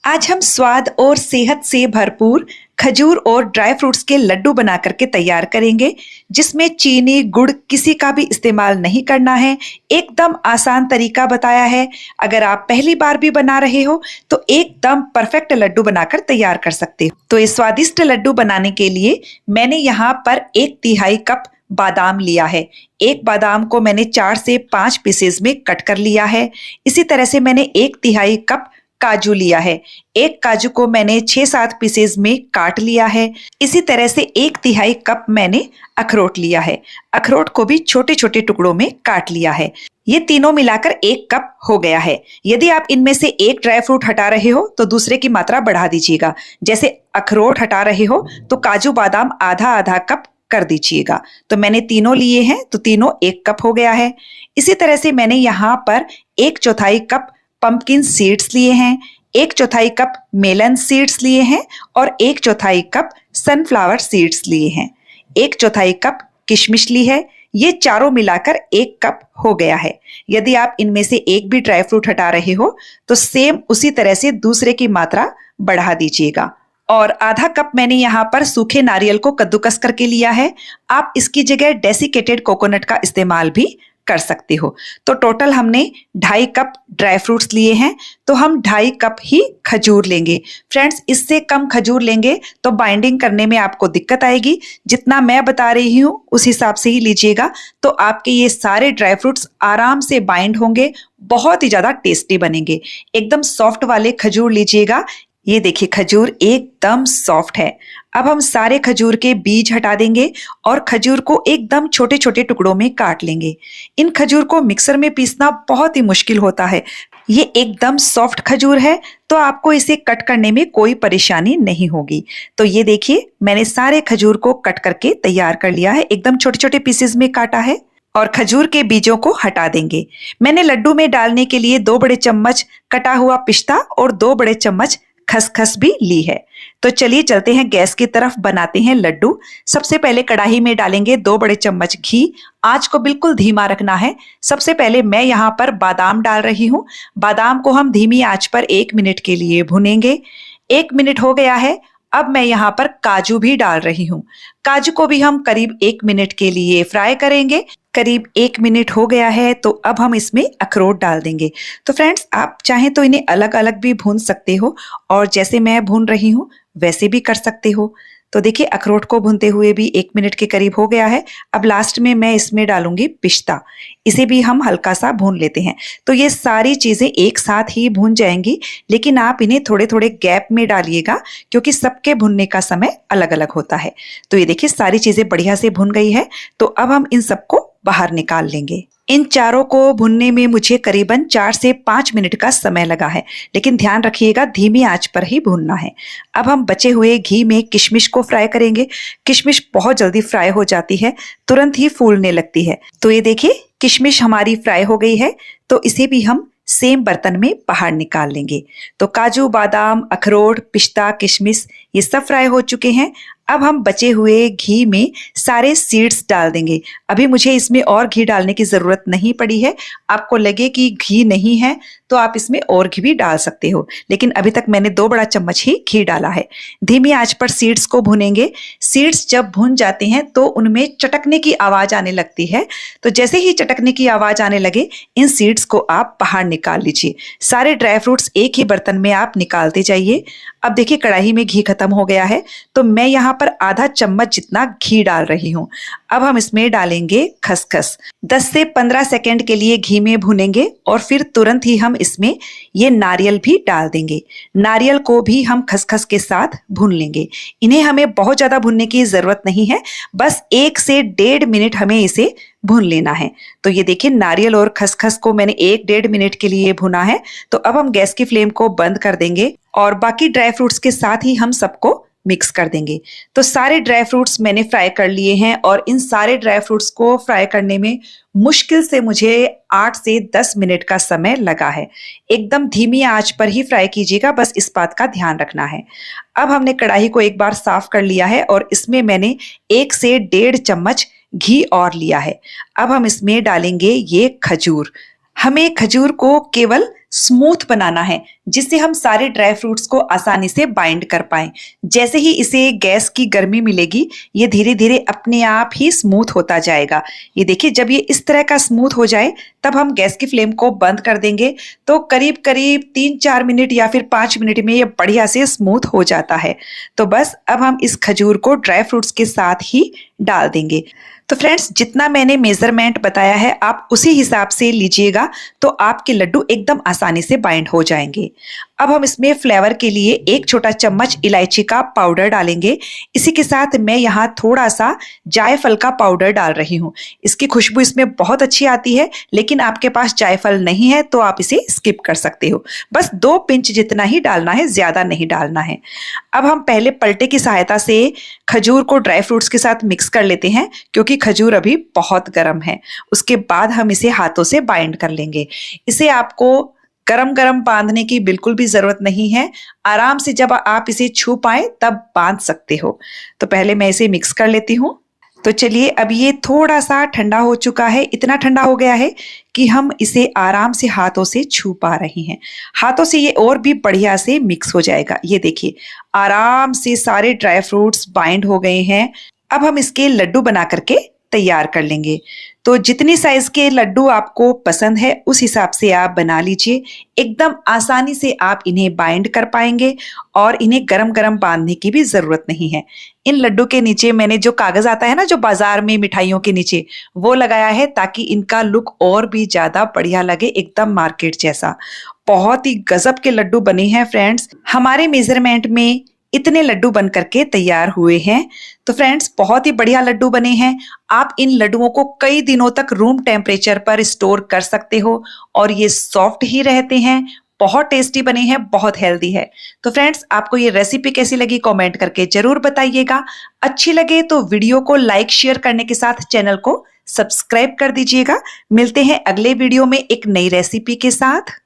आज हम स्वाद और सेहत से भरपूर खजूर और ड्राई फ्रूट्स के लड्डू बना करके तैयार करेंगे, जिसमें चीनी गुड़ किसी का भी इस्तेमाल नहीं करना है। एकदम आसान तरीका बताया है। अगर आप पहली बार भी बना रहे हो तो एकदम परफेक्ट लड्डू बनाकर तैयार कर सकते हो। तो इस स्वादिष्ट लड्डू बनाने के लिए मैंने यहाँ पर 1/3 कप बादाम लिया है। एक बादाम को मैंने 4 से 5 पीसेज में कट कर लिया है। इसी तरह से मैंने 1/3 कप काजू लिया है। एक काजू को मैंने 6-7 पीसेज में काट लिया है। इसी तरह से 1/3 कप मैंने अखरोट लिया है। अखरोट को भी छोटे छोटे टुकड़ों में काट लिया है। ये तीनों मिलाकर 1 कप हो गया है। यदि आप इनमें से एक ड्राई फ्रूट हटा रहे हो तो दूसरे की मात्रा बढ़ा दीजिएगा। जैसे अखरोट हटा रहे हो तो काजू बादाम आधा आधा कप कर दीजिएगा। तो मैंने तीनों लिए हैं तो तीनों 1 कप हो गया है। इसी तरह से मैंने यहाँ पर 1/4 कप पंपकिन सीड्स लिए हैं, 1/4 कप मेलन सीड्स लिए हैं और 1/4 कप सनफ्लावर सीड्स लिए हैं, 1/4 कप किशमिश ली है। ये चारों मिलाकर 1 कप हो गया है। यदि आप इनमें से एक भी ड्राई फ्रूट हटा रहे हो तो सेम उसी तरह से दूसरे की मात्रा बढ़ा दीजिएगा। और आधा कप मैंने यहाँ पर सूखे नारियल को कद्दूकस करके लिया है। आप इसकी जगह डेसिकेटेड कोकोनट का इस्तेमाल भी कर सकते हो। तो टोटल हमने 2.5 कप ड्राई फ्रूट्स लिए हैं, तो हम 2.5 कप ही खजूर लेंगे। फ्रेंड्स, इससे कम खजूर लेंगे तो बाइंडिंग करने में आपको दिक्कत आएगी। जितना मैं बता रही हूँ उस हिसाब से ही लीजिएगा, तो आपके ये सारे ड्राई फ्रूट्स आराम से बाइंड होंगे, बहुत ही ज्यादा टेस्टी बनेंगे। एकदम सॉफ्ट वाले खजूर लीजिएगा। ये देखिए, खजूर एकदम सॉफ्ट है। अब हम सारे खजूर के बीज हटा देंगे और खजूर को एकदम छोटे छोटे टुकड़ों में काट लेंगे। इन खजूर को मिक्सर में पीसना बहुत ही मुश्किल होता है। ये एकदम सॉफ्ट खजूर है तो आपको इसे कट करने में कोई परेशानी नहीं होगी। तो ये देखिए, मैंने सारे खजूर को कट करके तैयार कर लिया है। एकदम छोटे छोटे पीसेस में काटा है और खजूर के बीजों को हटा देंगे। मैंने लड्डू में डालने के लिए 2 बड़े चम्मच कटा हुआ पिस्ता और 2 बड़े चम्मच खसखस भी ली है। तो चलिए चलते हैं गैस की तरफ, बनाते हैं लड्डू। सबसे पहले कढ़ाई में डालेंगे 2 बड़े चम्मच घी। आंच को बिल्कुल धीमा रखना है। सबसे पहले मैं यहाँ पर बादाम डाल रही हूँ। बादाम को हम धीमी आंच पर 1 मिनट के लिए भुनेंगे। 1 मिनट हो गया है। अब मैं यहाँ पर काजू भी डाल रही हूँ। काजू को भी हम करीब 1 मिनट के लिए फ्राई करेंगे। करीब 1 मिनट हो गया है तो अब हम इसमें अखरोट डाल देंगे। तो फ्रेंड्स, आप चाहें तो इन्हें अलग अलग भी भून सकते हो और जैसे मैं भून रही हूँ वैसे भी कर सकते हो। तो देखिए, अखरोट को भूनते हुए भी 1 मिनट के करीब हो गया है। अब लास्ट में मैं इसमें डालूंगी पिस्ता। इसे भी हम हल्का सा भून लेते हैं। तो ये सारी चीजें एक साथ ही भून जाएंगी, लेकिन आप इन्हें थोड़े थोड़े गैप में डालिएगा क्योंकि सबके भुनने का समय अलग अलग होता है। तो ये देखिए, सारी चीजें बढ़िया से भुन गई है। तो अब हम इन सबको बाहर निकाल लेंगे। इन चारों को भुनने में मुझे करीबन 4 से 5 मिनट का समय लगा है, लेकिन ध्यान रखिएगा धीमी आंच पर ही भूनना है। अब हम बचे हुए घी में किशमिश को फ्राई करेंगे। किशमिश बहुत जल्दी फ्राई हो जाती है, तुरंत ही फूलने लगती है। तो ये देखिए, किशमिश हमारी फ्राई हो गई है। तो इसे भी हम सेम बर्तन में बाहर निकाल लेंगे। तो काजू बादाम अखरोट पिस्ता किशमिश ये सब फ्राई हो चुके हैं। अब हम बचे हुए घी में सारे सीड्स डाल देंगे। अभी मुझे इसमें और घी डालने की जरूरत नहीं पड़ी है। आपको लगे कि घी नहीं है तो आप इसमें और घी भी डाल सकते हो, लेकिन अभी तक मैंने 2 बड़ा चम्मच ही घी डाला है। धीमी आंच पर सीड्स को भुनेंगे। सीड्स जब भुन जाते हैं तो उनमें चटकने की आवाज आने लगती है। तो जैसे ही चटकने की आवाज आने लगे, इन सीड्स को आप बाहर निकाल लीजिए। सारे ड्राई फ्रूट्स एक ही बर्तन में आप निकालते जाइए। अब देखिए, कढ़ाई में घी खत्म हो गया है तो मैं यहाँ पर आधा चम्मच जितना घी डाल रही हूँ। अब हम इसमें डालेंगे खसखस। 10 से 15 सेकंड के लिए घी में भुनेंगे और फिर तुरंत ही हम इसमें ये नारियल भी डाल देंगे। नारियल को भी हम खसखस के साथ भून लेंगे। इन्हें हमें बहुत ज्यादा भुनने की जरूरत नहीं है, बस 1 से 1.5 मिनट हमें इसे भून लेना है। तो ये देखिए, नारियल और खसखस को मैंने 1-1.5 मिनट के लिए भुना है। तो अब हम गैस की फ्लेम को बंद कर देंगे और बाकी ड्राई फ्रूट्स के साथ ही हम सबको मिक्स कर देंगे। तो सारे ड्राई फ्रूट्स मैंने फ्राई कर लिए हैं और इन सारे ड्राई फ्रूट्स को फ्राई करने में मुश्किल से मुझे 8 से 10 मिनट का समय लगा है। एकदम धीमी आंच पर ही फ्राई कीजिएगा, बस इस बात का ध्यान रखना है। अब हमने कढ़ाई को एक बार साफ कर लिया है और इसमें मैंने 1 से 1.5 चम्मच घी और लिया है। अब हम इसमें डालेंगे ये खजूर। हमें खजूर को केवल स्मूथ बनाना है, जिससे हम सारे ड्राई फ्रूट्स को आसानी से बाइंड कर पाएं। जैसे ही इसे गैस की गर्मी मिलेगी, ये धीरे धीरे अपने आप ही स्मूथ होता जाएगा। ये देखिए, जब ये इस तरह का स्मूथ हो जाए तब हम गैस की फ्लेम को बंद कर देंगे। तो करीब करीब 3-4 मिनट या फिर 5 मिनट में ये बढ़िया से स्मूथ हो जाता है। तो बस अब हम इस खजूर को ड्राई फ्रूट्स के साथ ही डाल देंगे। तो फ्रेंड्स, जितना मैंने मेजरमेंट बताया है आप उसी हिसाब से लीजिएगा, तो आपके लड्डू एकदम आसानी से बाइंड हो जाएंगे। अब हम इसमें फ्लेवर के लिए 1 छोटा चम्मच इलायची का पाउडर डालेंगे। इसी के साथ मैं यहाँ थोड़ा सा जायफल का पाउडर डाल रही हूँ। इसकी खुशबू इसमें बहुत अच्छी आती है, लेकिन आपके पास जायफल नहीं है तो आप इसे स्किप कर सकते हो। बस 2 पिंच जितना ही डालना है, ज्यादा नहीं डालना है। अब हम पहले पलटे की सहायता से खजूर को ड्राई फ्रूट्स के साथ मिक्स कर लेते हैं, क्योंकि खजूर अभी बहुत गर्म है। उसके बाद हम इसे हाथों से बाइंड कर लेंगे। इसे आपको गरम गरम बांधने की बिल्कुल भी जरूरत नहीं है। आराम से जब आप इसे छू पाए तब बांध सकते हो। तो पहले मैं इसे मिक्स कर लेती हूँ। तो चलिए, अब ये थोड़ा सा ठंडा हो चुका है। इतना ठंडा हो गया है कि हम इसे आराम से हाथों से छू पा रहे हैं। हाथों से ये और भी बढ़िया से मिक्स हो जाएगा। ये देखिए, आराम से सारे ड्राई फ्रूट्स बाइंड हो गए हैं। अब हम इसके लड्डू बना करके तैयार कर लेंगे। तो जितनी साइज के लड्डू आपको पसंद है उस हिसाब से आप बना लीजिए। एकदम आसानी से आप इन्हें बाइंड कर पाएंगे और इन्हें गरम गरम बांधने की भी जरूरत नहीं है। इन लड्डू के नीचे मैंने जो कागज आता है ना, जो बाजार में मिठाइयों के नीचे, वो लगाया है ताकि इनका लुक और भी ज्यादा बढ़िया लगे, एकदम मार्केट जैसा। बहुत ही गजब के लड्डू बने हैं फ्रेंड्स। हमारे मेजरमेंट में इतने लड्डू बन करके तैयार हुए हैं। तो फ्रेंड्स, बहुत ही बढ़िया लड्डू बने हैं। आप इन लड्डुओं को कई दिनों तक रूम टेम्परेचर पर स्टोर कर सकते हो और ये सॉफ्ट ही रहते हैं। बहुत टेस्टी बने हैं, बहुत हेल्दी है। तो फ्रेंड्स, आपको ये रेसिपी कैसी लगी कमेंट करके जरूर बताइएगा। अच्छी लगे तो वीडियो को लाइक शेयर करने के साथ चैनल को सब्सक्राइब कर दीजिएगा। मिलते हैं अगले वीडियो में एक नई रेसिपी के साथ।